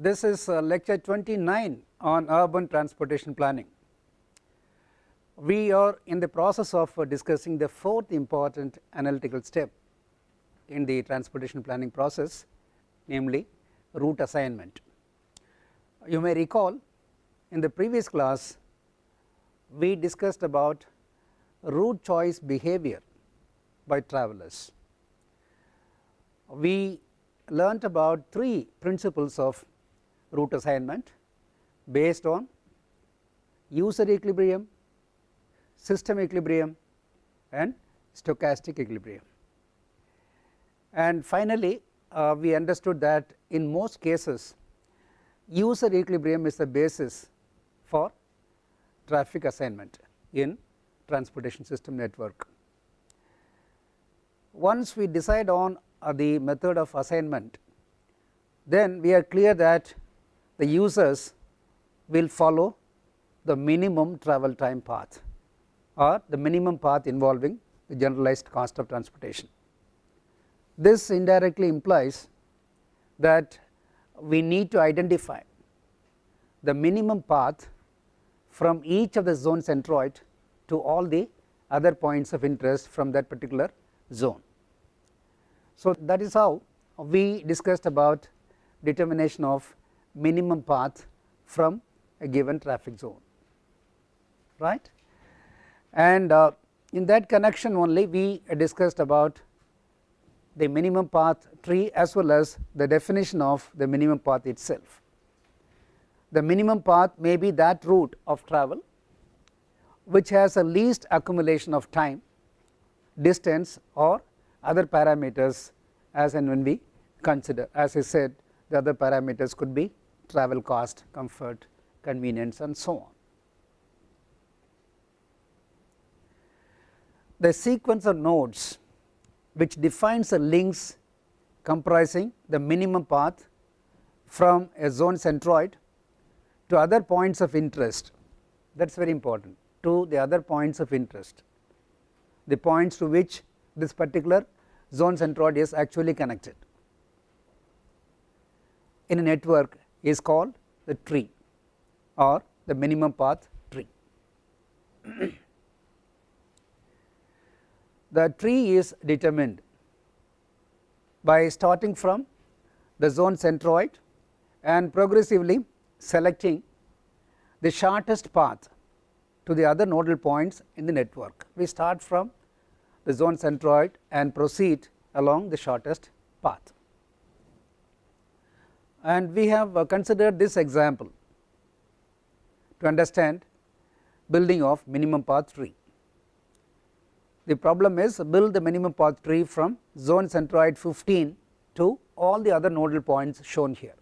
This is lecture 29 on urban transportation planning. We are in the process of discussing the fourth important analytical step in the transportation planning process, namely route assignment. You may recall in the previous class we discussed about route choice behavior by travelers. We learnt about three principles of route assignment based on user equilibrium, system equilibrium and stochastic equilibrium. And finally, we understood that in most cases user equilibrium is the basis for traffic assignment in transportation system network. Once we decide on the method of assignment, then we are clear that the users will follow the minimum travel time path or the minimum path involving the generalized cost of transportation. This indirectly implies that we need to identify the minimum path from each of the zone centroid to all the other points of interest from that particular zone. So that is how we discussed about determination of minimum path from a given traffic zone, right. And in that connection only we discussed about the minimum path tree as well as the definition of the minimum path itself. The minimum path may be that route of travel which has a least accumulation of time, distance or other parameters as and when we consider. As I said, the other parameters could be travel cost, comfort, convenience and so on. The sequence of nodes which defines the links comprising the minimum path from a zone centroid to other points of interest, that is very important, to the other points of interest, the points to which this particular zone centroid is actually connected in a network is called the tree or the minimum path tree. The tree is determined by starting from the zone centroid and progressively selecting the shortest path to the other nodal points in the network. We start from the zone centroid and proceed along the shortest path. And we have considered this example to understand building of minimum path tree. The problem is build the minimum path tree from zone centroid 15 to all the other nodal points shown here.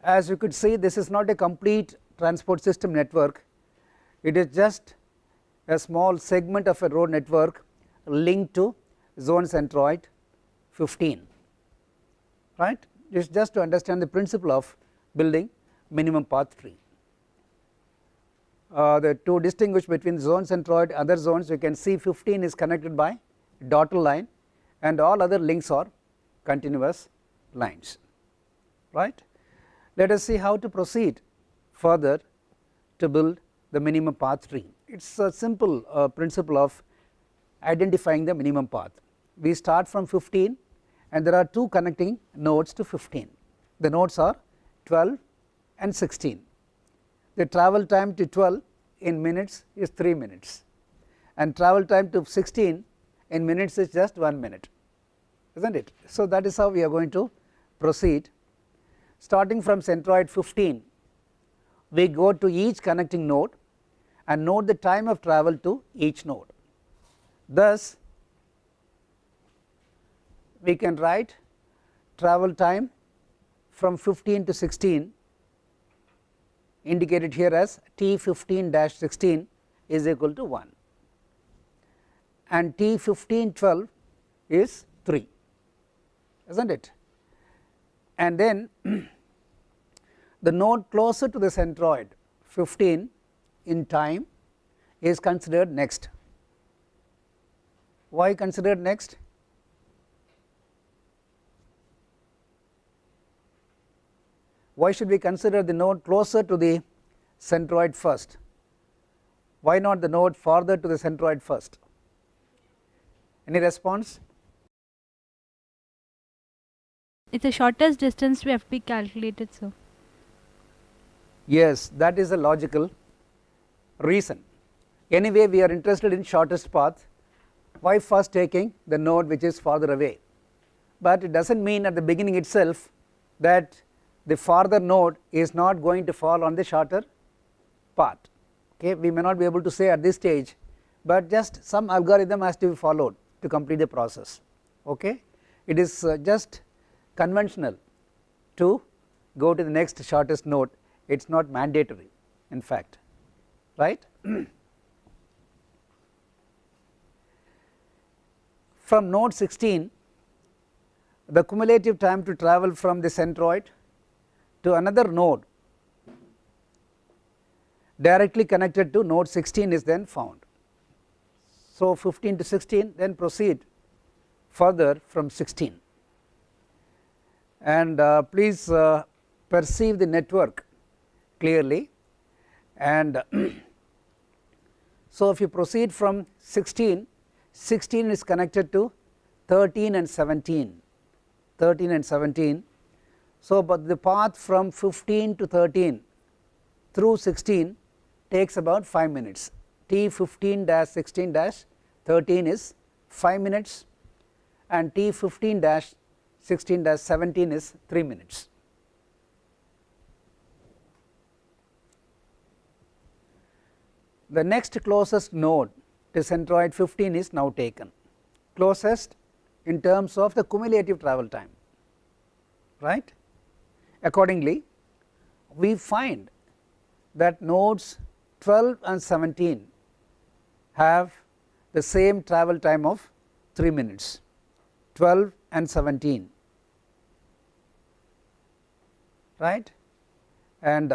As you could see, this is not a complete transport system network, it is just a small segment of a road network linked to zone centroid 15, right. It is just to understand the principle of building minimum path tree. To distinguish between zone centroid and other zones, you can see 15 is connected by dotted line and all other links are continuous lines, right. Let us see how to proceed further to build the minimum path tree. It is a simple principle of identifying the minimum path. We start from 15 and there are two connecting nodes to 15. The nodes are 12 and 16. The travel time to 12 in minutes is 3 minutes and travel time to 16 in minutes is just 1 minute, isn't it. So that is how we are going to proceed. Starting from centroid 15, we go to each connecting node and note the time of travel to each node. Thus we can write travel time from 15 to 16 indicated here as T15-16 is equal to 1 and T15-12 is 3, isn't it. And then the node closer to the centroid 15 in time is considered next. Why considered next? Why should we consider the node closer to the centroid first? Why not the node farther to the centroid first? Any response? It's the shortest distance to FP calculated, sir. Yes, that is a logical reason. Anyway, we are interested in shortest path. Why first taking the node which is farther away? But it does not mean at the beginning itself that the farther node is not going to fall on the shorter path. Okay, we may not be able to say at this stage, but just some algorithm has to be followed to complete the process. Okay, it is just conventional to go to the next shortest node. It is not mandatory, in fact, right. From node 16, the cumulative time to travel from the centroid to another node directly connected to node 16 is then found. So 15 to 16, then proceed further from 16, and please perceive the network clearly. And so if you proceed from 16, 16 is connected to 13 and 17, 13 and 17. So but the path from 15 to 13 through 16 takes about 5 minutes. T 15-16-13 is 5 minutes, and T 15-16-17 is 3 minutes. The next closest node to centroid 15 is now taken, closest in terms of the cumulative travel time, right. Accordingly, we find that nodes 12 and 17 have the same travel time of 3 minutes, 12 and 17, right. And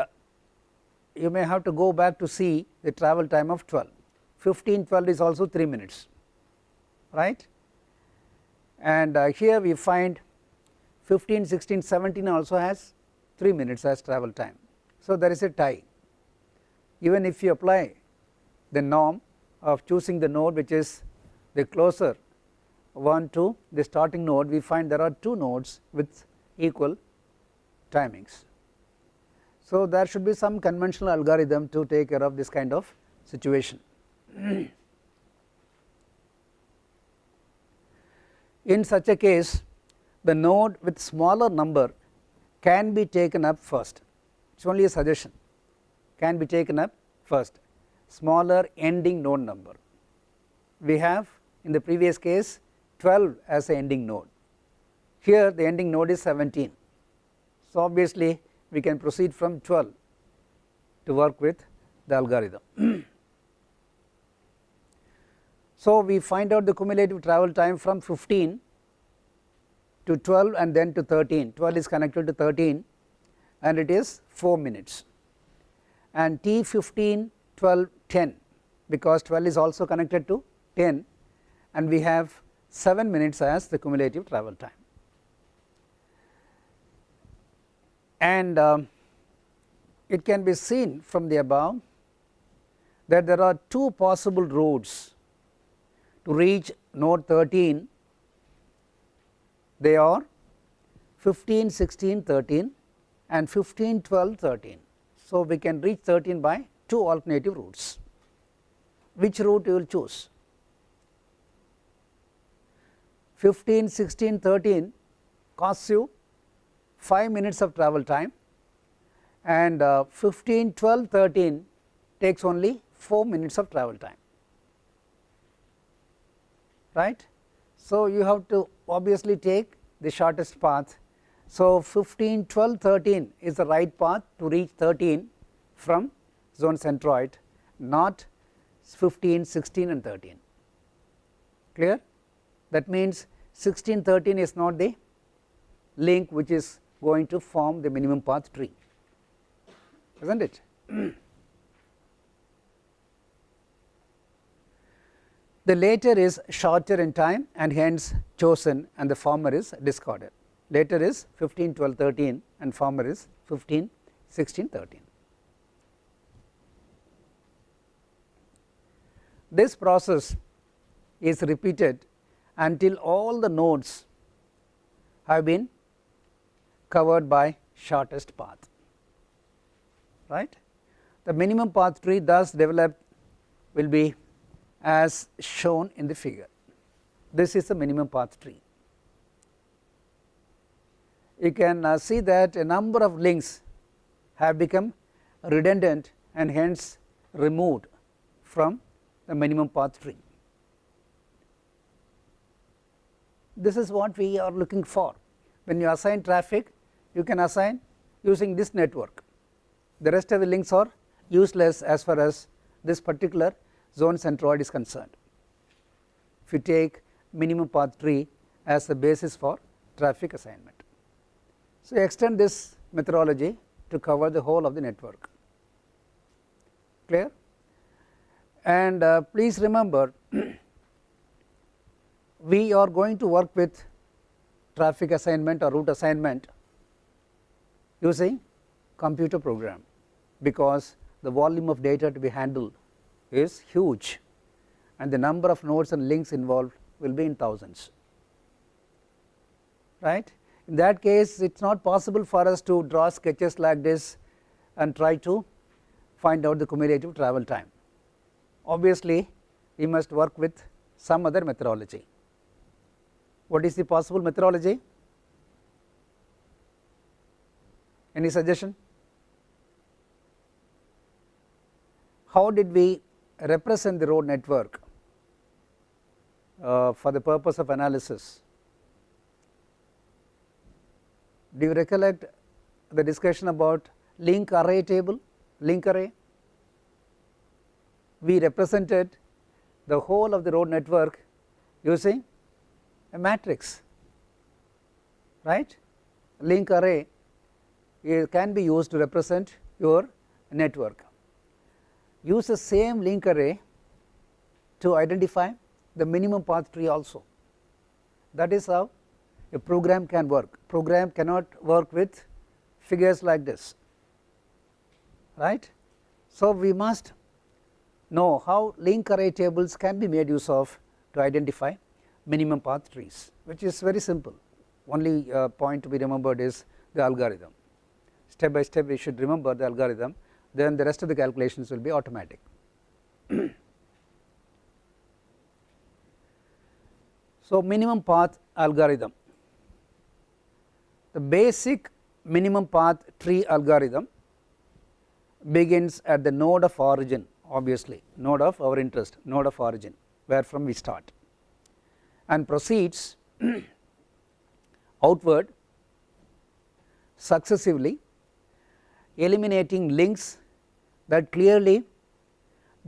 you may have to go back to see the travel time of 12. 15, 12 is also 3 minutes, right. And here we find 15, 16, 17 also has 3 minutes as travel time. So there is a tie. Even if you apply the norm of choosing the node which is the closer one to the starting node, we find there are 2 nodes with equal timings. So there should be some conventional algorithm to take care of this kind of situation. In such a case, the node with smaller number can be taken up first. It is only a suggestion, can be taken up first, smaller ending node number. We have in the previous case 12 as the ending node, here the ending node is 17. So obviously we can proceed from 12 to work with the algorithm. So we find out the cumulative travel time from 15 to 12 and then to 13. 12 is connected to 13 and it is 4 minutes, and T 15, 12, 10, because 12 is also connected to 10, and we have 7 minutes as the cumulative travel time. And it can be seen from the above that there are 2 possible routes to reach node 13. They are 15, 16, 13 and 15, 12, 13. So we can reach 13 by 2 alternative routes. Which route you will choose? 15, 16, 13 costs you 5 minutes of travel time, and 15, 12, 13 takes only 4 minutes of travel time, right. So you have to obviously take the shortest path. So 15, 12, 13 is the right path to reach 13 from zone centroid, not 15, 16 and 13. Clear? That means 16, 13 is not the link which is going to form the minimum path tree, isn't it? The later is shorter in time and hence chosen, and the former is discarded. Later is 15, 12, 13 and former is 15, 16, 13. This process is repeated until all the nodes have been covered by shortest path, right. The minimum path tree thus developed will be as shown in the figure. This is the minimum path tree. You can see that a number of links have become redundant and hence removed from the minimum path tree. This is what we are looking for. When you assign traffic, you can assign using this network. The rest of the links are useless as far as this particular zone centroid is concerned, if you take minimum path tree as the basis for traffic assignment. So, extend this methodology to cover the whole of the network, clear. And please remember we are going to work with traffic assignment or route assignment using computer program, because the volume of data to be handled is huge and the number of nodes and links involved will be in thousands, right. In that case, it is not possible for us to draw sketches like this and try to find out the cumulative travel time. Obviously, we must work with some other methodology. What is the possible methodology? Any suggestion? How did we represent the road network for the purpose of analysis? Do you recollect the discussion about link array table, link array? We represented the whole of the road network using a matrix, right. Link array can be used to represent your network. Use the same link array to identify the minimum path tree also. That is how a program can work. Program cannot work with figures like this, right. So, we must know how link array tables can be made use of to identify minimum path trees, which is very simple. Only point to be remembered is the algorithm. Step by step we should remember the algorithm, then the rest of the calculations will be automatic. So, minimum path algorithm. The basic minimum path tree algorithm begins at the node of origin, obviously node of our interest, node of origin where from we start, and proceeds outward successively, eliminating links that clearly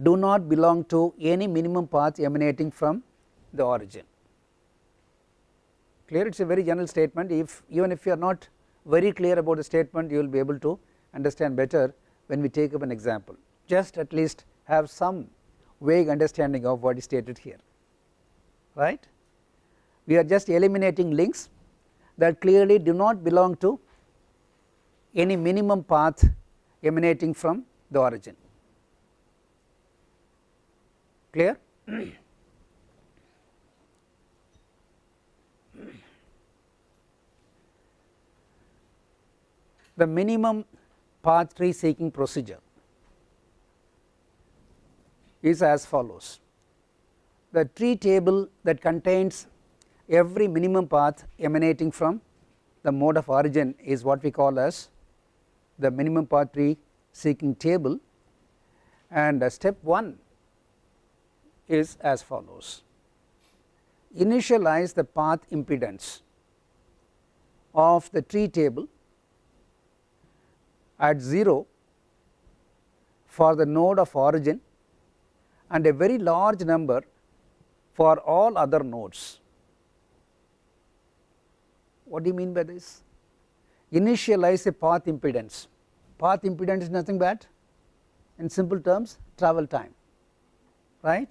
do not belong to any minimum path emanating from the origin. Clear? It is a very general statement. Even if you are not very clear about the statement, you will be able to understand better when we take up an example. Just at least have some vague understanding of what is stated here, right. We are just eliminating links that clearly do not belong to any minimum path emanating from the origin. Clear? The minimum path tree seeking procedure is as follows. The tree table that contains every minimum path emanating from the mode of origin is what we call as the minimum path tree seeking table, and step 1 is as follows. Initialize the path impedance of the tree table at 0 for the node of origin and a very large number for all other nodes. What do you mean by this? Initialize a path impedance. Path impedance is nothing but, in simple terms, travel time, right.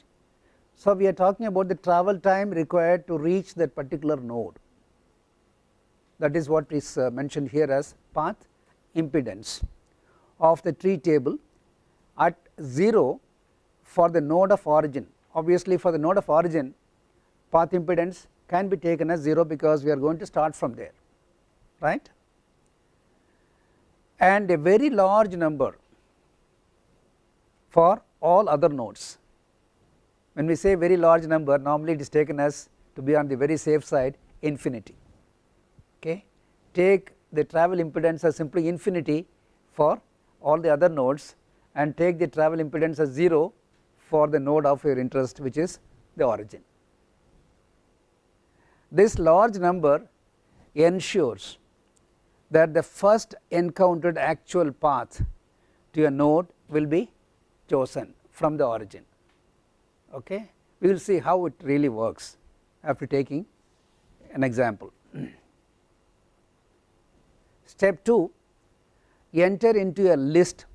So, we are talking about the travel time required to reach that particular node. That is what is mentioned here as path impedance of the tree table at 0 for the node of origin. Obviously for the node of origin, path impedance can be taken as 0 because we are going to start from there, right, and a very large number for all other nodes. When we say very large number, normally it is taken as, to be on the very safe side, infinity. Okay. Take the travel impedance as simply infinity for all the other nodes and take the travel impedance as 0 for the node of your interest, which is the origin. This large number ensures that the first encountered actual path to a node will be chosen from the origin. Okay. We will see how it really works after taking an example. Step 2, enter into a list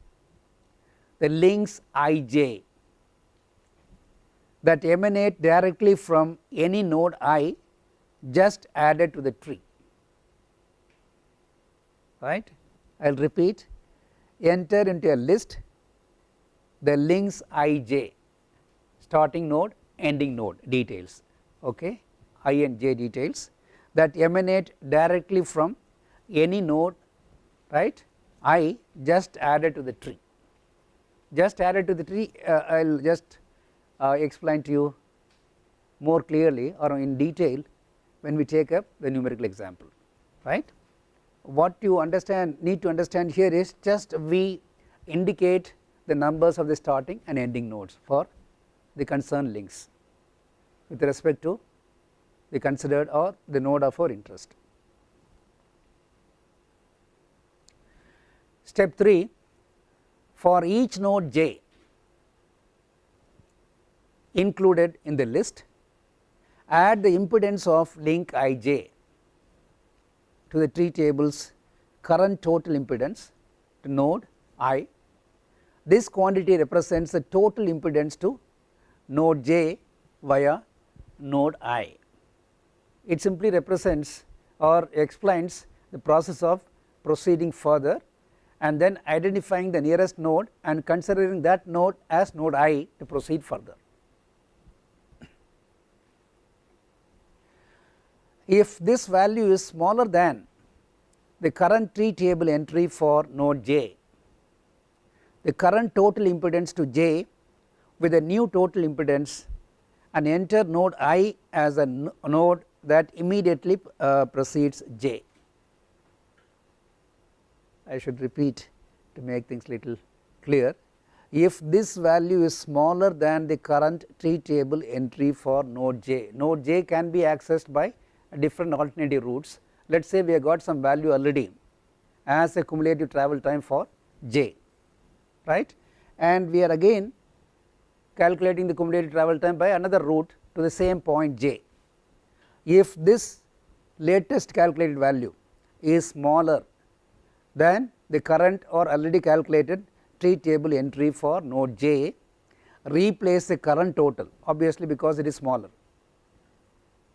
the links ij that emanate directly from any node I just added to the tree, right. I will repeat, enter into a list the links ij, starting node, ending node details, okay, I and j details that emanate directly from any node, right, I just added to the tree. Just added to the tree, I will just explain to you more clearly or in detail when we take up the numerical example, right. What you need to understand here is just we indicate the numbers of the starting and ending nodes for the concerned links with respect to the considered or the node of our interest. Step 3, for each node j included in the list, add the impedance of link ij to the tree table's current total impedance to node I. This quantity represents the total impedance to node j via node I. It simply represents or explains the process of proceeding further and then identifying the nearest node and considering that node as node I to proceed further. If this value is smaller than the current tree table entry for node j, the current total impedance to j with a new total impedance and enter node I as a node that immediately precedes j. I should repeat to make things little clear. If this value is smaller than the current tree table entry for node j can be accessed by different alternative routes. Let us say we have got some value already as a cumulative travel time for j, right, and we are again calculating the cumulative travel time by another route to the same point j. If this latest calculated value is smaller than the current or already calculated tree table entry for node j, replace the current total, obviously because it is smaller,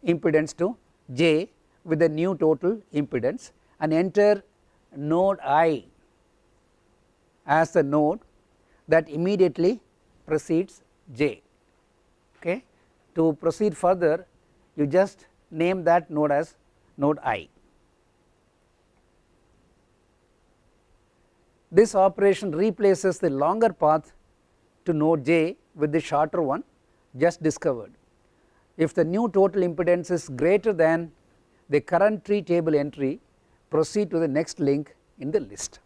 impedance to j with the new total impedance and enter node I as the node that immediately precedes j. Okay. To proceed further, you just name that node as node I. This operation replaces the longer path to node j with the shorter one just discovered. If the new total impedance is greater than the current tree table entry, proceed to the next link in the list.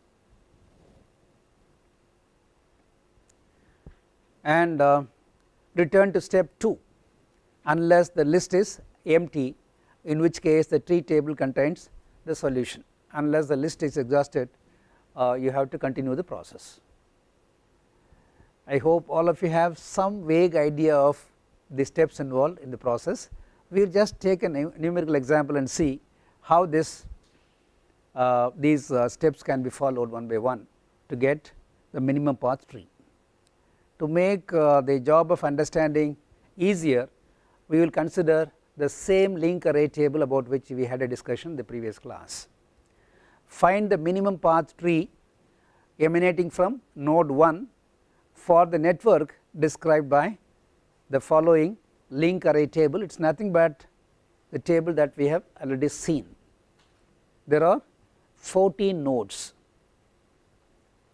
And return to step 2 unless the list is empty, in which case the tree table contains the solution. Unless the list is exhausted, you have to continue the process. I hope all of you have some vague idea of the steps involved in the process. We will just take a numerical example and see how these steps can be followed one by one to get the minimum path tree. To make the job of understanding easier, we will consider the same link array table about which we had a discussion in the previous class. find the minimum path tree emanating from node 1 for the network described by the following link array table. It is nothing but the table that we have already seen. There are 14 nodes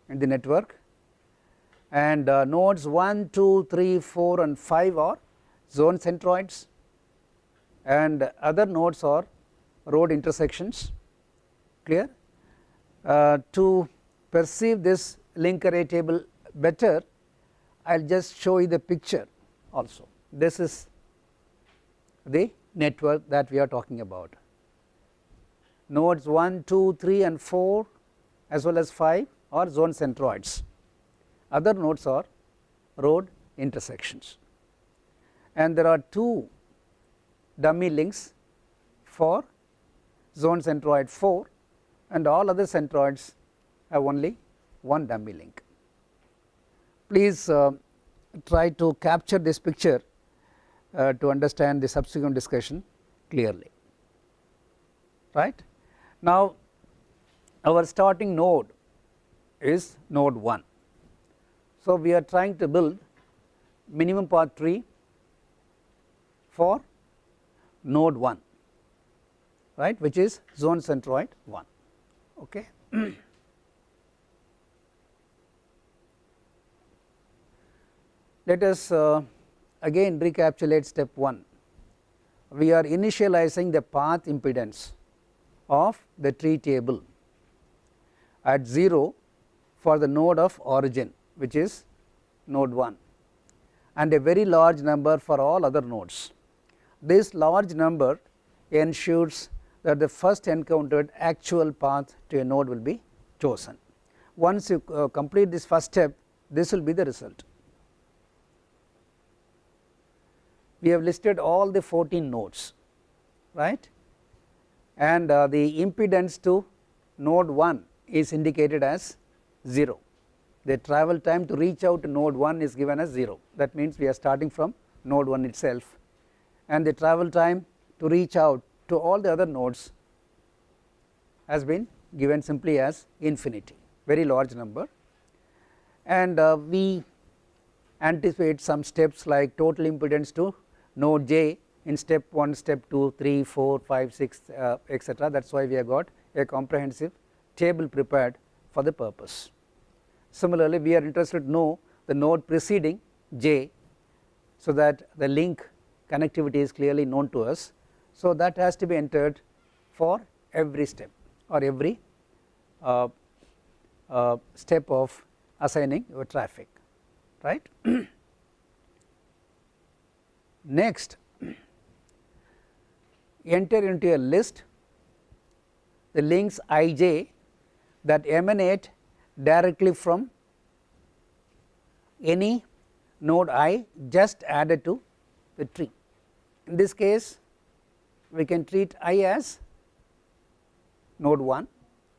in the network, and nodes 1, 2, 3, 4 and 5 are zone centroids, and other nodes are road intersections. Clear? To perceive this link array table better, I will just show you the picture also. This is the network that we are talking about. Nodes 1, 2, 3 and 4 as well as 5 are zone centroids. Other nodes are road intersections, and there are 2 dummy links for zone centroid 4, and all other centroids have only one dummy link. Please try to capture this picture to understand the subsequent discussion clearly. Right? Now, our starting node is node 1. So, we are trying to build minimum path tree for node 1, right, which is zone centroid 1. Okay. Let us again recapitulate step 1. We are initializing the path impedance of the tree table at 0 for the node of origin, which is node 1, and a very large number for all other nodes. This large number ensures that the first encountered actual path to a node will be chosen. Once you complete this first step, this will be the result. We have listed all the 14 nodes, right, and the impedance to node 1 is indicated as 0. The travel time to reach out to node 1 is given as 0. That means we are starting from node 1 itself, and the travel time to reach out to all the other nodes has been given simply as infinity, very large number. And we anticipate some steps like total impedance to node j in step 1, step 2, 3, 4, 5, 6 etc. That is why we have got a comprehensive table prepared for the purpose. Similarly, we are interested to know the node preceding j, so that the link connectivity is clearly known to us. So, that has to be entered for every step or every step of assigning your traffic, right. Next, enter into a list the links ij that emanate directly from any node I just added to the tree. In this case, we can treat I as node 1,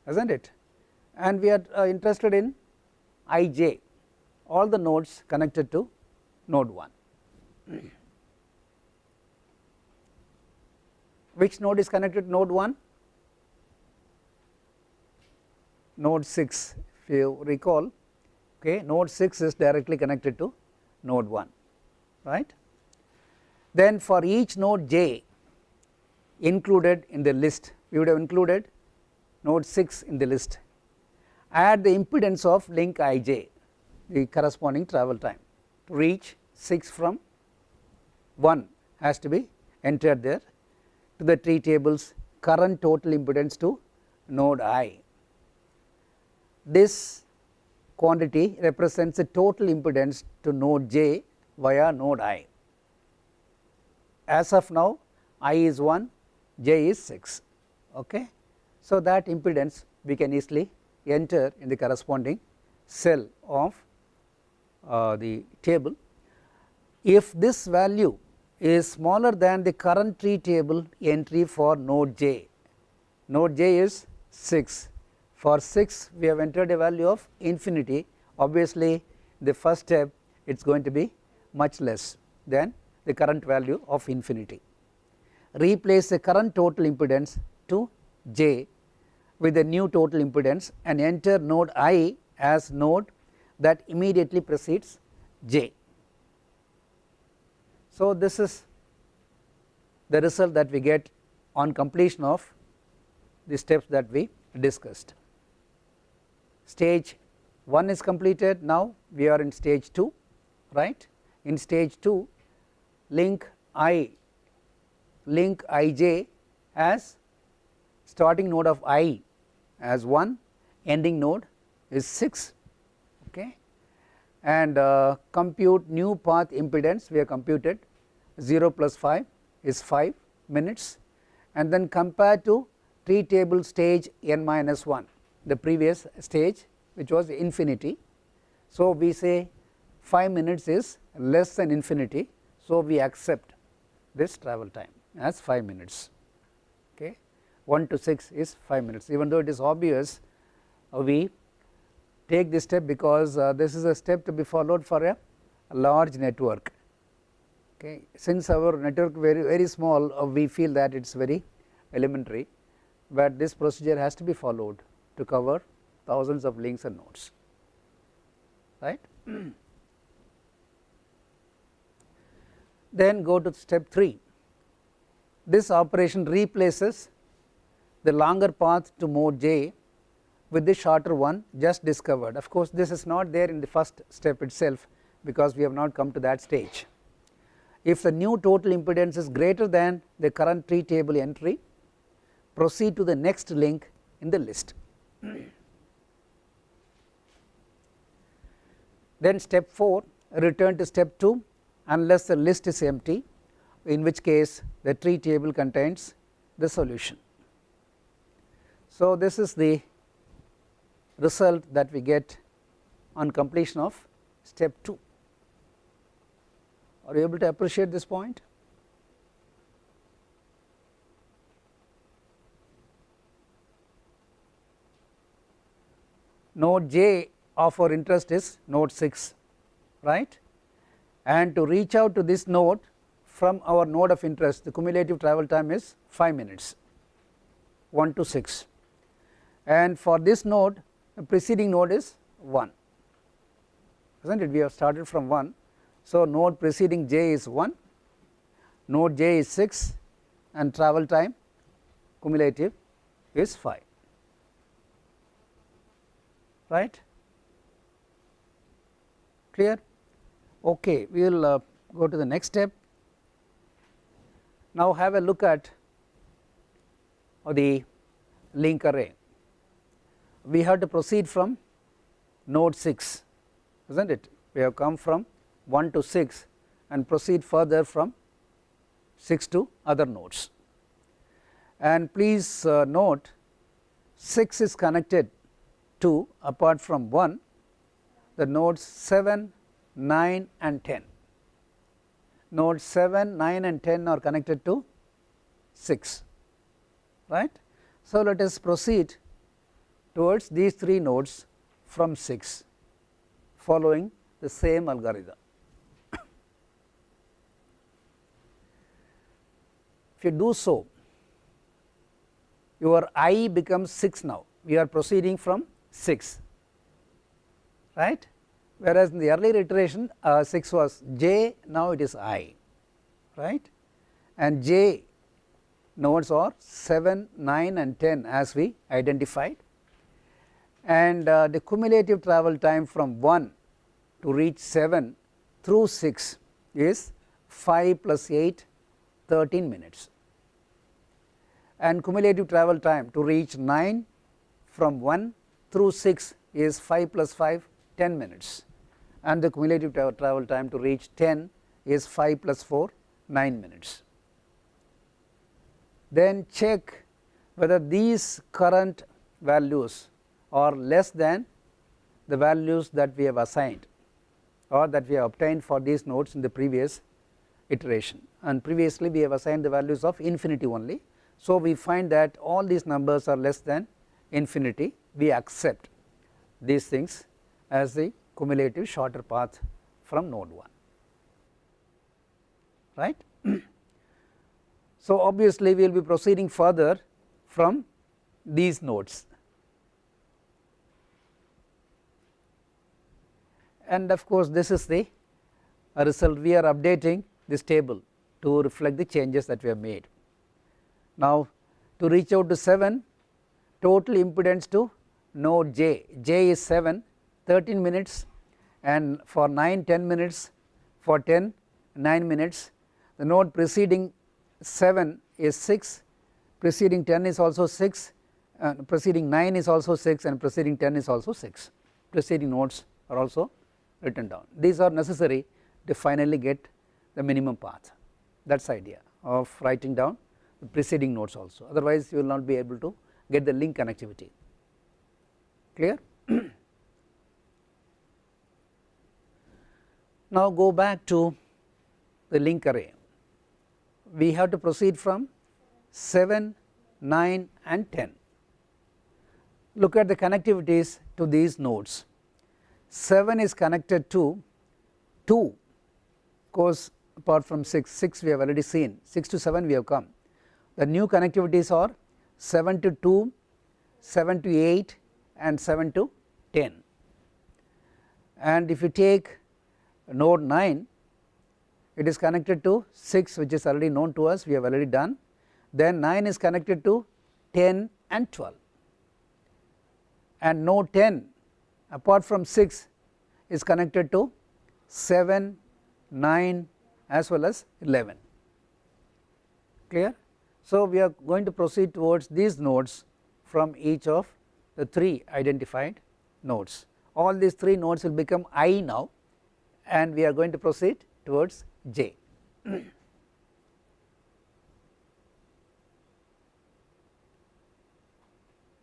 is not it, and we are interested in ij, all the nodes connected to node 1. Which node is connected to node 1? Node 6, if you recall, okay, node 6 is directly connected to node 1, right. Then for each node j included in the list, we would have included node 6 in the list, add the impedance of link ij, the corresponding travel time to reach 6 from 1 has to be entered there to the tree table's current total impedance to node I. This quantity represents the total impedance to node j via node I. As of now, I is 1, j is 6. Okay. So, that impedance we can easily enter in the corresponding cell of the table. If this value is smaller than the current tree table entry for node j, node j is 6. For 6 we have entered a value of infinity. Obviously, the first step it is going to be much less than the current value of infinity. Replace the current total impedance to j with a new total impedance and enter node I as node that immediately precedes J. So, this is the result that we get on completion of the steps that we discussed. Stage 1 is completed, now we are in stage 2, right. In stage 2, link Ij as starting node of I as 1, ending node is 6, okay, and compute new path impedance. We have computed 0 plus 5 is 5 minutes, and then compare to tree table stage n minus 1, the previous stage which was infinity. So, we say 5 minutes is less than infinity. So, we accept this travel time as 5 minutes, okay. 1 to 6 is 5 minutes, even though it is obvious we take this step because this is a step to be followed for a large network, okay. Since our network very small, we feel that it is very elementary, but this procedure has to be followed to cover thousands of links and nodes, right. Then go to step 3. This operation replaces the longer path to mode J with the shorter one just discovered. Of course, this is not there in the first step itself because we have not come to that stage. If the new total impedance is greater than the current tree table entry, proceed to the next link in the list. Then step 4, return to step 2 unless the list is empty, in which case the tree table contains the solution. So, this is the result that we get on completion of step 2. Are you able to appreciate this point? Node J of our interest is node 6, right, and to reach out to this node from our node of interest, the cumulative travel time is 5 minutes, 1 to 6, and for this node the preceding node is 1, is not it. We have started from 1. So, node preceding J is 1, node J is 6, and travel time cumulative is 5, right, clear. Okay, we will go to the next step. Now, have a look at the link array. We have to proceed from node 6, is not it. We have come from 1 to 6 and proceed further from 6 to other nodes, and please note 6 is connected to, apart from 1, the nodes 7, 9 and 10. Nodes 7, 9 and 10 are connected to 6, right. So, let us proceed towards these 3 nodes from 6 following the same algorithm. If you do so, your I becomes 6 now. We are proceeding from 6, right, whereas in the earlier iteration 6 was J, now it is I, right, and J nodes are 7, 9 and 10 as we identified, and the cumulative travel time from 1 to reach 7 through 6 is 5 plus 8, 13 minutes, and cumulative travel time to reach 9 from 1 through 6 is 5 plus 5, 10 minutes, and the cumulative travel time to reach 10 is 5 plus 4, 9 minutes. Then check whether these current values are less than the values that we have assigned or that we have obtained for these nodes in the previous iteration, and previously we have assigned the values of infinity only. So, we find that all these numbers are less than infinity. We accept these things as the cumulative shorter path from node 1, right. So, obviously we will be proceeding further from these nodes, and of course this is the result. We are updating this table to reflect the changes that we have made. Now to reach out to 7, total impedance to node j is 7, 13 minutes, and for 9 10 minutes, for 10 9 minutes. The node preceding 7 is 6, preceding 10 is also 6, preceding 9 is also 6, and preceding 10 is also 6. Preceding nodes are also written down. These are necessary to finally get the minimum path. That is the idea of writing down the preceding nodes also, otherwise you will not be able to get the link connectivity. Clear? Now go back to the link array. We have to proceed from 7, 9 and 10. Look at the connectivities to these nodes. 7 is connected to 2, of course apart from 6 we have already seen, 6 to 7 we have come. The new connectivities are 7 to 2, 7 to 8 and 7 to 10. And if you take node 9, it is connected to 6, which is already known to us, we have already done. Then 9 is connected to 10 and 12, and node 10 apart from 6 is connected to 7, 9 as well as 11. Clear? So we are going to proceed towards these nodes from each of the 3 identified nodes. All these 3 nodes will become I now, and we are going to proceed towards j.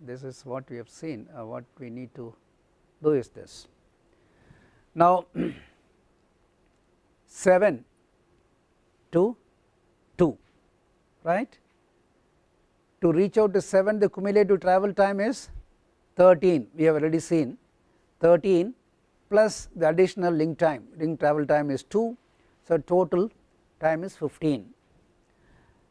This is what we have seen. What we need to do is this. Now 7 to 2, right. To reach out to 7, the cumulative travel time is 13, we have already seen. 13 plus the additional link time, link travel time is 2, so total time is 15,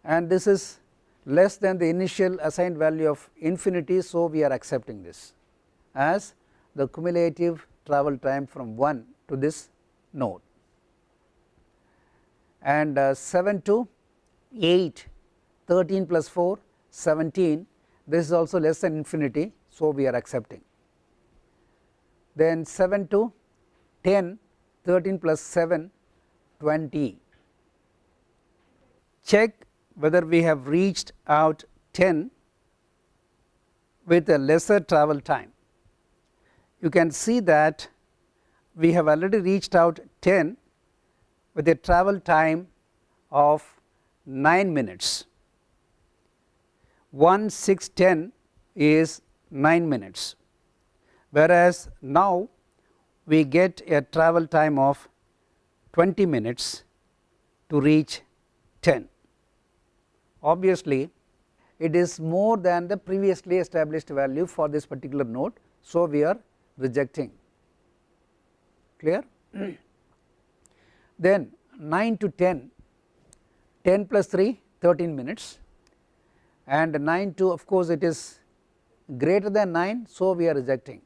and this is less than the initial assigned value of infinity. So we are accepting this as the cumulative travel time from 1 to this node. And 7 to 8, 13 plus 4, 17, this is also less than infinity, so we are accepting. Then 7 to 10, 13 plus 7, 20. Check whether we have reached out 10 with a lesser travel time. You can see that we have already reached out 10 with a travel time of 9 minutes. 1, 6, 10 is 9 minutes, whereas now we get a travel time of 20 minutes to reach 10. Obviously it is more than the previously established value for this particular node, so we are rejecting. Clear? Then 9 to 10, 10 plus 3, 13 minutes, and 9 to, of course it is greater than 9, so we are rejecting.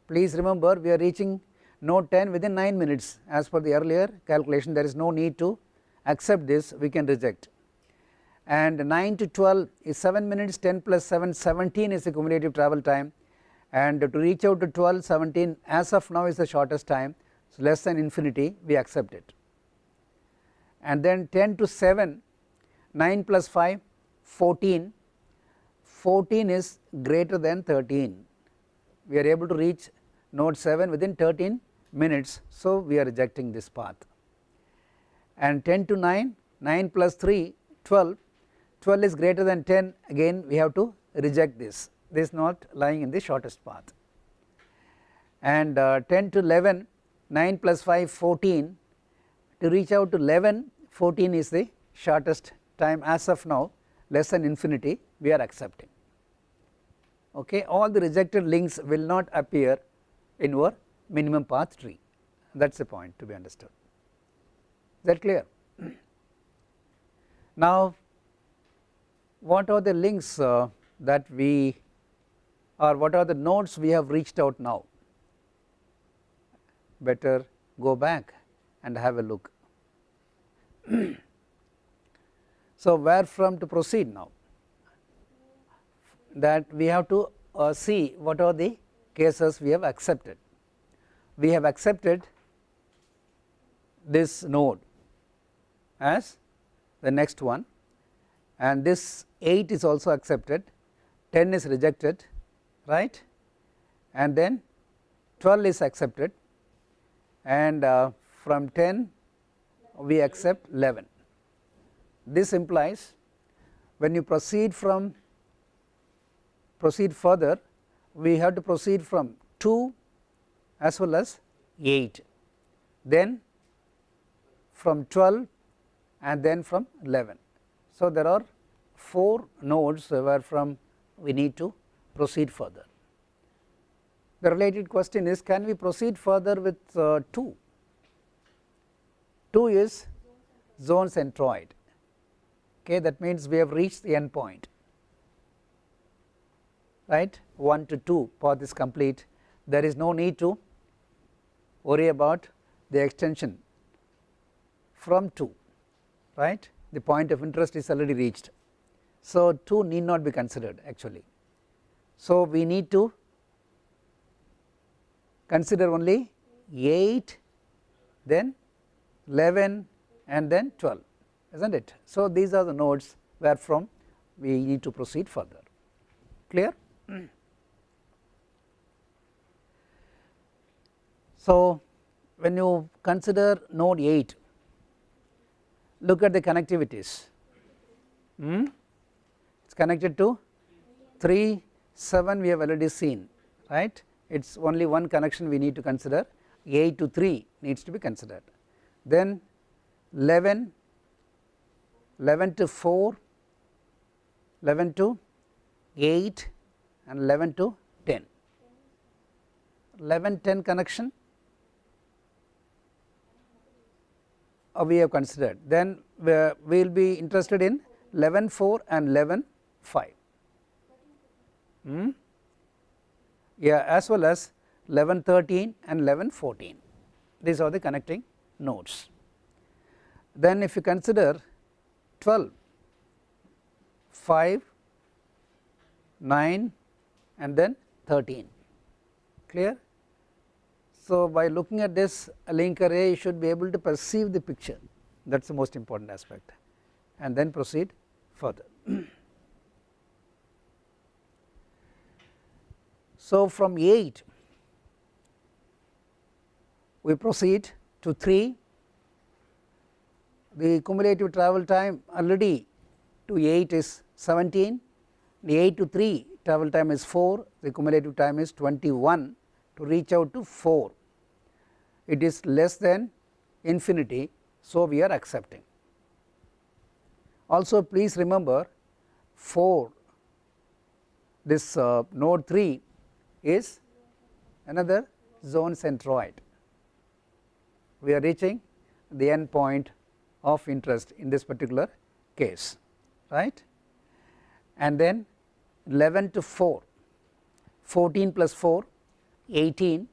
Please remember, we are reaching node 10 within 9 minutes as per the earlier calculation. There is no need to accept this, we can reject. And 9 to 12 is 7 minutes, 10 plus 7, 17 is the cumulative travel time, and to reach out to 12, 17 as of now is the shortest time, so less than infinity, we accept it. And then 10 to 7, 9 plus 5, 14, 14 is greater than 13, we are able to reach node 7 within 13 minutes, so we are rejecting this path. And 10 to 9, 9 plus 3, 12, 12 is greater than 10, again we have to reject this, this is not lying in the shortest path. And 10 to 11, 9 plus 5, 14, to reach out to 11, 14 is the shortest time as of now, less than infinity, we are accepting. Okay. All the rejected links will not appear in your minimum path tree, that is the point to be understood. Is that clear? Now what are the links that we, or what are the nodes we have reached out now. Better go back and have a look. So, where from to proceed now? That we have to see what are the cases we have accepted. We have accepted this node as the next one, and this 8 is also accepted, 10 is rejected, right, and then 12 is accepted, and from 10 we accept 11. This implies when you proceed further, we have to proceed from 2 as well as 8, then from 12 and then from 11. So, there are 4 nodes where from we need to proceed further. The related question is, can we proceed further with 2? 2 is zone centroid, okay, that means we have reached the end point, right. 1 to 2 path is complete, there is no need to worry about the extension from 2, right, the point of interest is already reached. So, 2 need not be considered actually. So, we need to consider only 8, then 11 and then 12, is not it. So, these are the nodes where from we need to proceed further, clear. So, when you consider node 8, look at the connectivities. It is connected to 3, 7 we have already seen, right. It is only one connection we need to consider, 8 to 3 needs to be considered. Then 11, 11 to 4, 11 to 8 and 11 to 10, 11 10 connection we have considered. Then we will be interested in 11 4 and 11 5, yeah, as well as 11 13 and 11 14, these are the connecting nodes. Then if you consider 12, 5, 9 and then 13, clear. So, by looking at this link array you should be able to perceive the picture, that is the most important aspect, and then proceed further. So, from 8 we proceed to 3, the cumulative travel time already to 8 is 17, the 8 to 3 travel time is 4, the cumulative time is 21 to reach out to 4, it is less than infinity. So, we are accepting. Also please remember 4, this node 3 is another zone centroid, we are reaching the end point of interest in this particular case, right. And then 11 to 4, 14 plus 4, 18,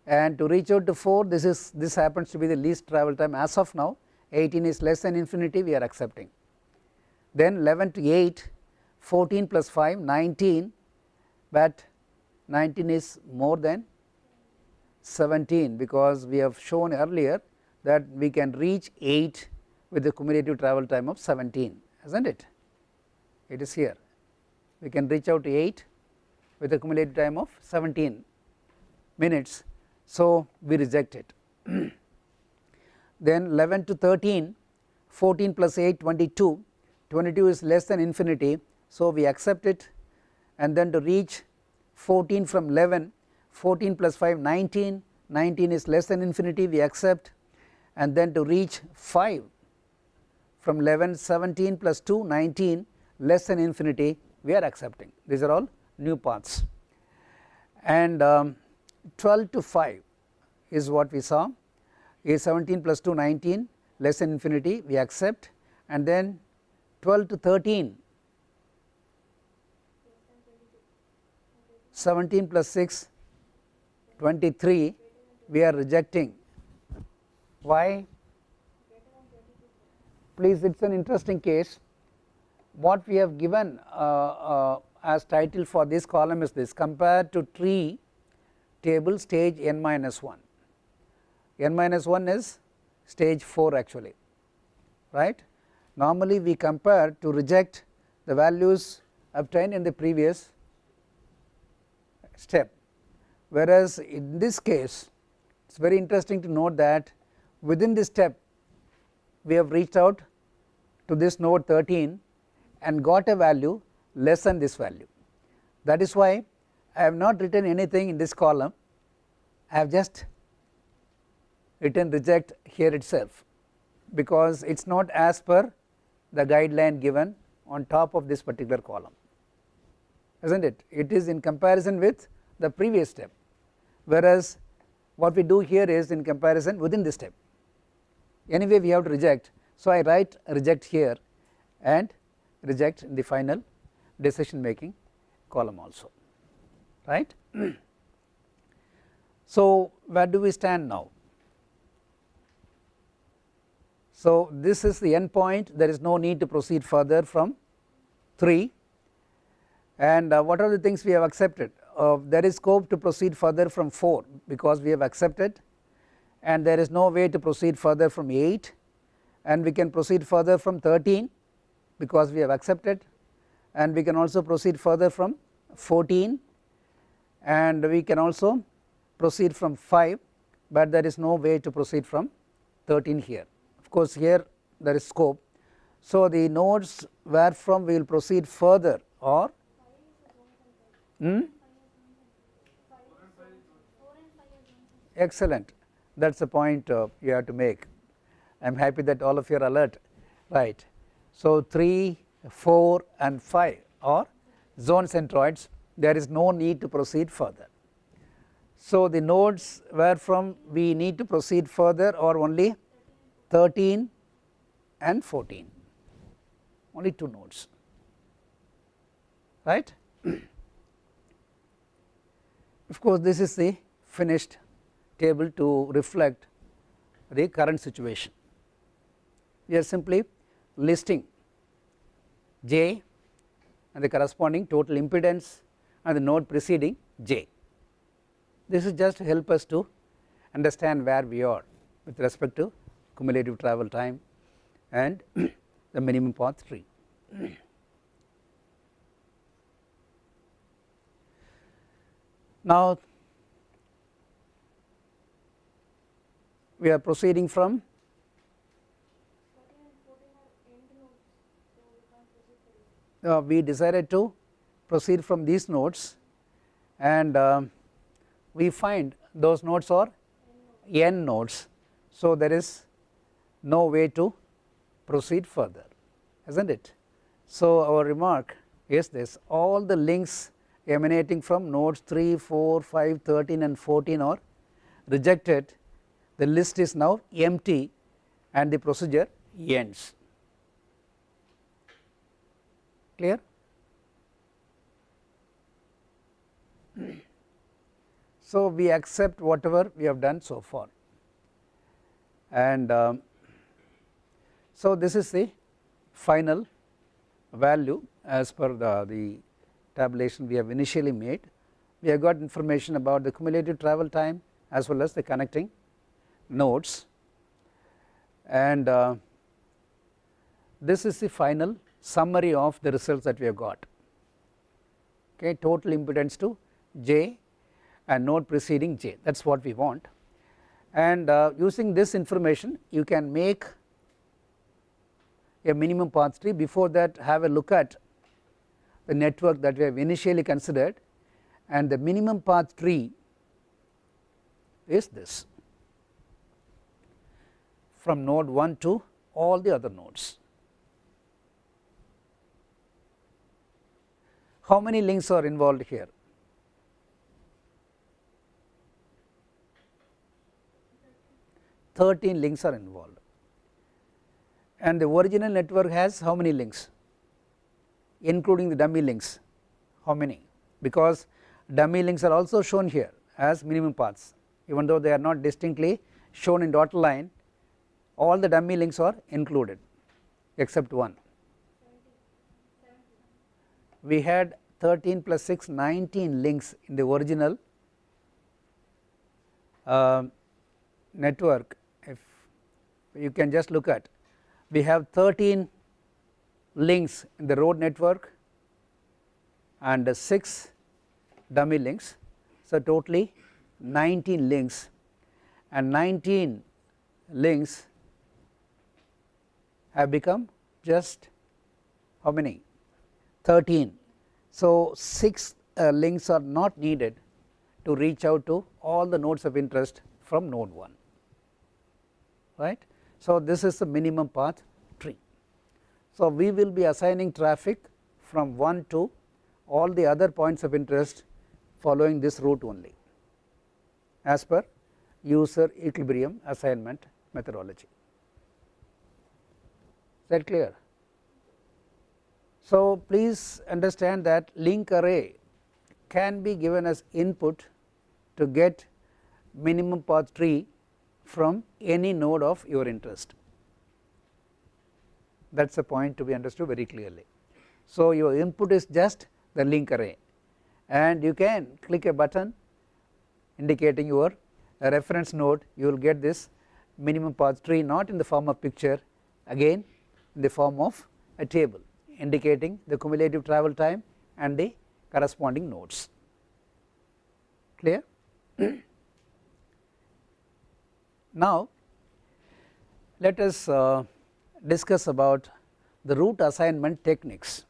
and to reach out to 4 this happens to be the least travel time as of now, 18 is less than infinity, we are accepting. Then 11 to 8, 14 plus 5, 19, but 19 is more than 17, because we have shown earlier that we can reach 8 with the cumulative travel time of 17, is not it. It is here, we can reach out to 8 with a cumulative time of 17 minutes. So, we reject it. Then 11 to 13, 14 plus 8, 22, 22 is less than infinity. So, we accept it, and then to reach 14 from 11, 14 plus 5, 19, 19 is less than infinity, we accept, and then to reach 5 from 11, 17 plus 2, 19, less than infinity, we are accepting. These are all new paths. And 12 to 5 is what we saw, is 17 plus 2, 19, less than infinity, we accept, and then 12 to 13 17 plus 6 23 we are rejecting. Why? Please, it is an interesting case. What we have given as title for this column is this: compared to tree table stage n minus 1. N minus 1 is stage 4 actually, right. Normally we compare to reject the values obtained in the previous step, whereas in this case it is very interesting to note that within this step we have reached out to this node 13 and got a value less than this value. That is why I have not written anything in this column, I have just written reject here itself, because it is not as per the guideline given on top of this particular column, isn't it? It is in comparison with the previous step, whereas what we do here is in comparison within this step. Anyway we have to reject, so I write reject here and reject in the final decision making column also, right. So where do we stand now? So this is the end point, there is no need to proceed further from 3, and what are the things we have accepted? There is scope to proceed further from 4 because we have accepted, and there is no way to proceed further from 8, and we can proceed further from 13 because we have accepted, and we can also proceed further from 14, and we can also proceed from 5, but there is no way to proceed from 13 here. Of course here there is scope. So the nodes where from we will proceed further are excellent, that is the point you have to make. I am happy that all of you are alert, right. So 3, 4 and 5 are zone centroids, there is no need to proceed further. So the nodes where from we need to proceed further are only 13 and 14, only 2 nodes, right. Of course this is the finished table to reflect the current situation. We are simply listing J and the corresponding total impedance and the node preceding J. This is just to help us to understand where we are with respect to cumulative travel time and the minimum path tree. Now we are proceeding from we decided to proceed from these nodes, and we find those nodes are n nodes, so there is no way to proceed further, isn't it. So our remark is this: all the links emanating from nodes 3, 4, 5, 13 and 14 are rejected, the list is now empty and the procedure ends. Clear? So we accept whatever we have done so far, and so this is the final value as per the tabulation we have initially made. We have got information about the cumulative travel time as well as the connecting nodes, and this is the final summary of the results that we have got. Okay, total impedance to J and node preceding J, that is what we want, and using this information you can make a minimum path tree. Before that, have a look at the network that we have initially considered, and the minimum path tree is this, from node 1 to all the other nodes. How many links are involved here? Thirteen links are involved, and the original network has how many links, including the dummy links? How many? Because dummy links are also shown here as minimum paths, even though they are not distinctly shown in dotted line, all the dummy links are included except one. We had 13 plus 6 19 links in the original network. If you can just look at, we have 13 links in the road network and 6 dummy links, so totally 19 links, and 19 links have become just how many? 13. So 6 links are not needed to reach out to all the nodes of interest from node 1, right. So this is the minimum path tree. So we will be assigning traffic from 1 to all the other points of interest following this route only, as per user equilibrium assignment methodology. Is that clear? So please understand that link array can be given as input to get minimum path tree from any node of your interest. That is a point to be understood very clearly. So your input is just the link array, and you can click a button indicating your reference node, you will get this minimum path tree, not in the form of picture, again in the form of a table indicating the cumulative travel time and the corresponding nodes. Clear? Now let us discuss about the route assignment techniques.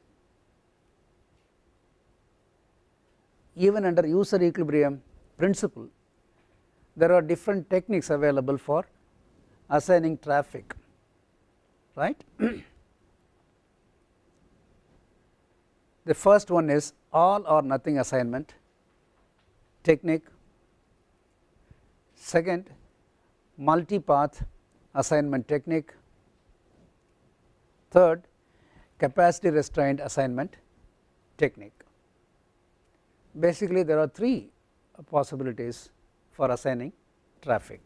Even under user equilibrium principle, there are different techniques available for assigning traffic, right. The first one is all or nothing assignment technique. Second, multi-path assignment technique. Third, capacity restrained assignment technique. Basically there are 3 possibilities for assigning traffic.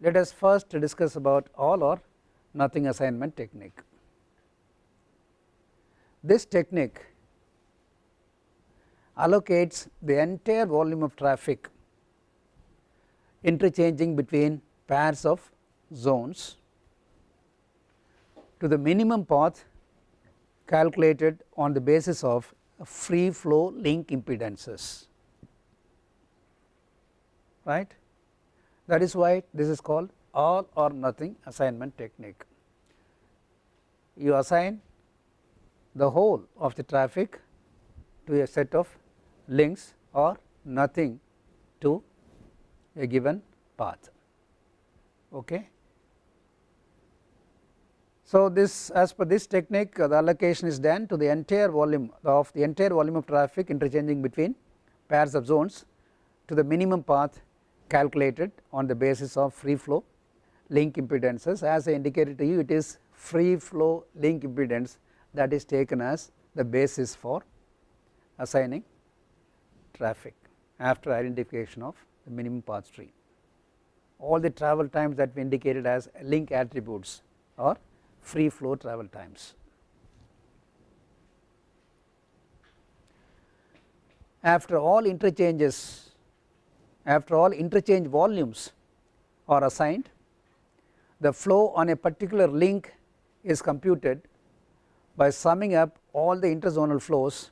Let us first discuss about all or nothing assignment technique. This technique allocates the entire volume of traffic interchanging between pairs of zones to the minimum path calculated on the basis of free flow link impedances, right. That is why this is called all or nothing assignment technique. You assign the whole of the traffic to a set of links or nothing to a given path. Okay. So this, as per this technique, the allocation is done to the entire volume of traffic interchanging between pairs of zones to the minimum path calculated on the basis of free flow link impedances. As I indicated to you, it is free flow link impedance that is taken as the basis for assigning traffic after identification of the minimum path tree. All the travel times that we indicated as link attributes are free flow travel times. After all interchange volumes are assigned, the flow on a particular link is computed by summing up all the interzonal flows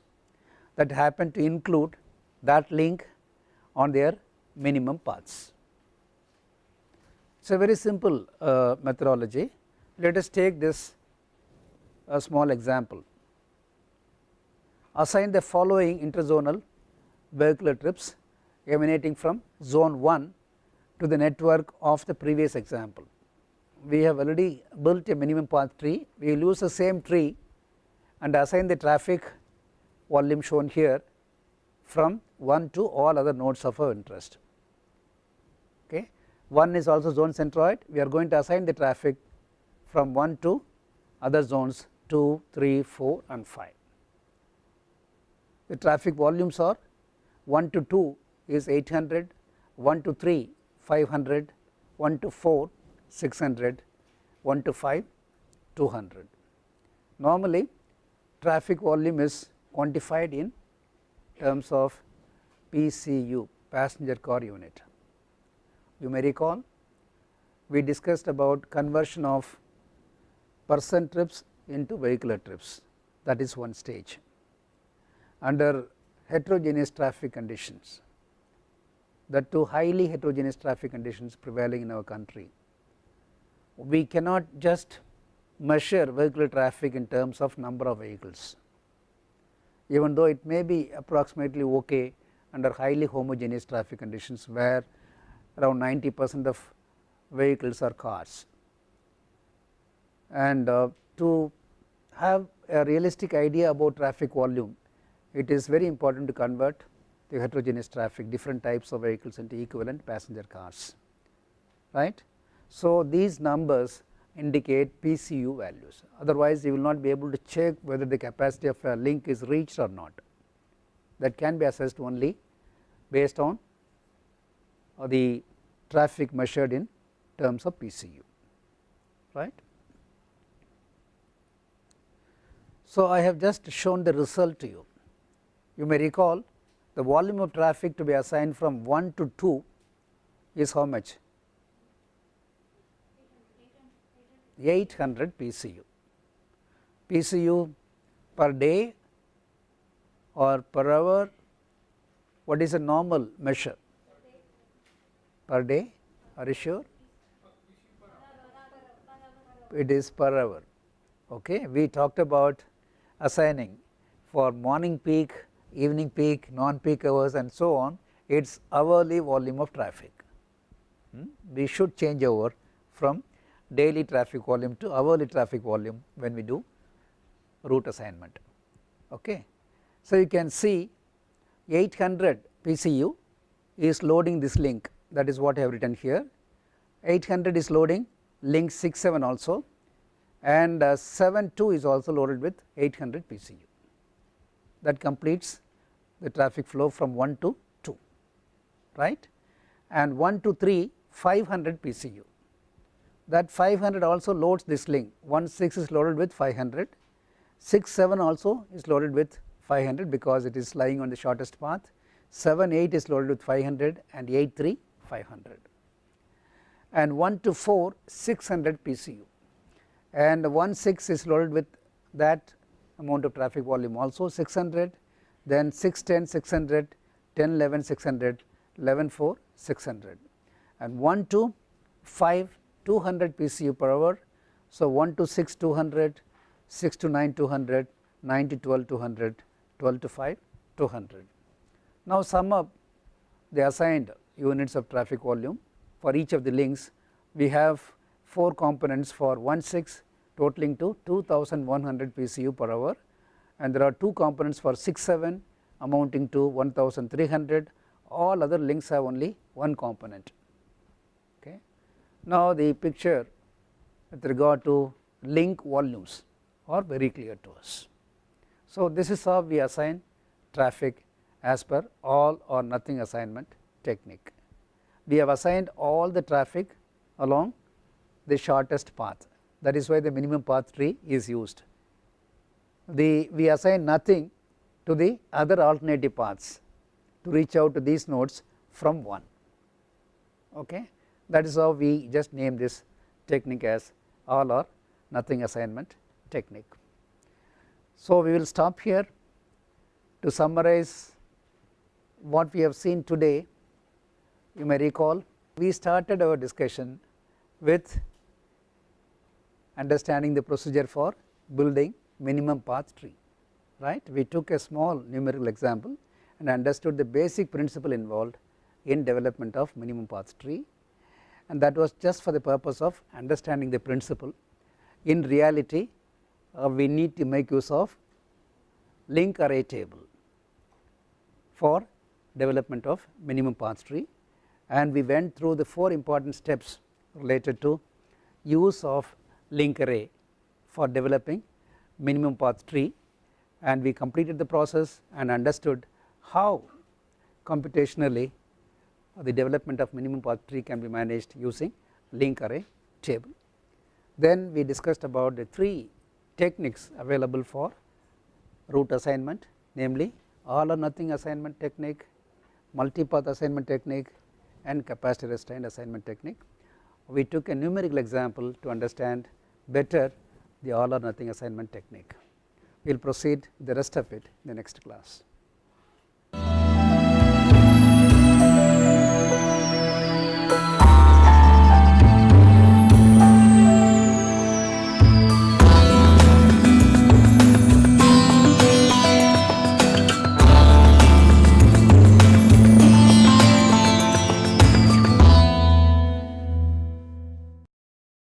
that happen to include that link on their minimum paths. It is a very simple methodology. Let us take this a small example. Assign the following interzonal vehicular trips emanating from zone 1 to the network of the previous example. We have already built a minimum path tree. We will use the same tree and assign the traffic volume shown here from 1 to all other nodes of our interest. Okay. 1 is also zone centroid. We are going to assign the traffic from 1 to other zones 2, 3, 4 and 5. the traffic volumes are 1 to 2 is 800, 1 to 3 500, 1 to 4 600, 1 to 5 200. Normally traffic volume is quantified in terms of PCU, passenger car unit. You may recall we discussed about conversion of person trips into vehicular trips, that is one stage. Under heterogeneous traffic conditions, the two highly heterogeneous traffic conditions prevailing in our country, we cannot just measure vehicular traffic in terms of number of vehicles, even though it may be approximately okay under highly homogeneous traffic conditions where around 90% of vehicles are cars. And to have a realistic idea about traffic volume, it is very important to convert the heterogeneous traffic, different types of vehicles, into equivalent passenger cars, right. So these numbers indicate PCU values, otherwise you will not be able to check whether the capacity of a link is reached or not. That can be assessed only based on the traffic measured in terms of PCU, right. So I have just shown the result to you. You may recall the volume of traffic to be assigned from 1 to 2 is how much? 800 PCU. PCU per day or per hour, what is a normal measure? Per day, are you sure? It is per hour. Okay. We talked about assigning for morning peak, evening peak, non-peak hours and so on, it is hourly volume of traffic. We should change over from daily traffic volume to hourly traffic volume when we do route assignment. Okay. So you can see 800 PCU is loading this link, that is what I have written here. 800 is loading link 67 also, and 72 is also loaded with 800 PCU. That completes the traffic flow from 1 to 2, right, and 1 to 3 500 PCU. That 500 also loads this link, 16 is loaded with 500, 67 also is loaded with 500 because it is lying on the shortest path, 78 is loaded with 500 and 83 500, and 1 to 4 600 PCU, and 16 is loaded with that amount of traffic volume also 600, then 610 600, 10 11 600, 11 4 600, and 1 to 5 200 PCU per hour. So 1 to 6 200, 6 to 9 200, 9 to 12 200, 12 to 5 200. Now sum up the assigned units of traffic volume for each of the links. We have 4 components for 16 totaling to 2100 PCU per hour, and there are 2 components for 67 amounting to 1300. All other links have only one component. Okay. Now the picture with regard to link volumes are very clear to us. So this is how we assign traffic as per all or nothing assignment technique. We have assigned all the traffic along the shortest path, that is why the minimum path tree is used. We assign nothing to the other alternative paths to reach out to these nodes from 1. Okay. That is how we just name this technique as all or nothing assignment technique. So we will stop here. To summarize what we have seen today, you may recall we started our discussion with understanding the procedure for building minimum path tree, right. We took a small numerical example and understood the basic principle involved in development of minimum path tree, and that was just for the purpose of understanding the principle. In reality, we need to make use of link array table for development of minimum path tree, and we went through the 4 important steps related to use of link array for developing minimum path tree, and we completed the process and understood how computationally the development of minimum path tree can be managed using link array table. Then we discussed about the 3 techniques available for route assignment, namely all or nothing assignment technique, multipath assignment technique, and capacity restrained assignment technique. We took a numerical example to understand better the all or nothing assignment technique. We will proceed the rest of it in the next class.